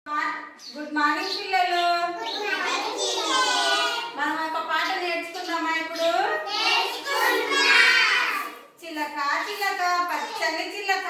Good morning పిల్లలు. మనం ఒక పాట నేర్చుకుందామా ఇప్పుడు? చిలక చిలక పచ్చని చిలక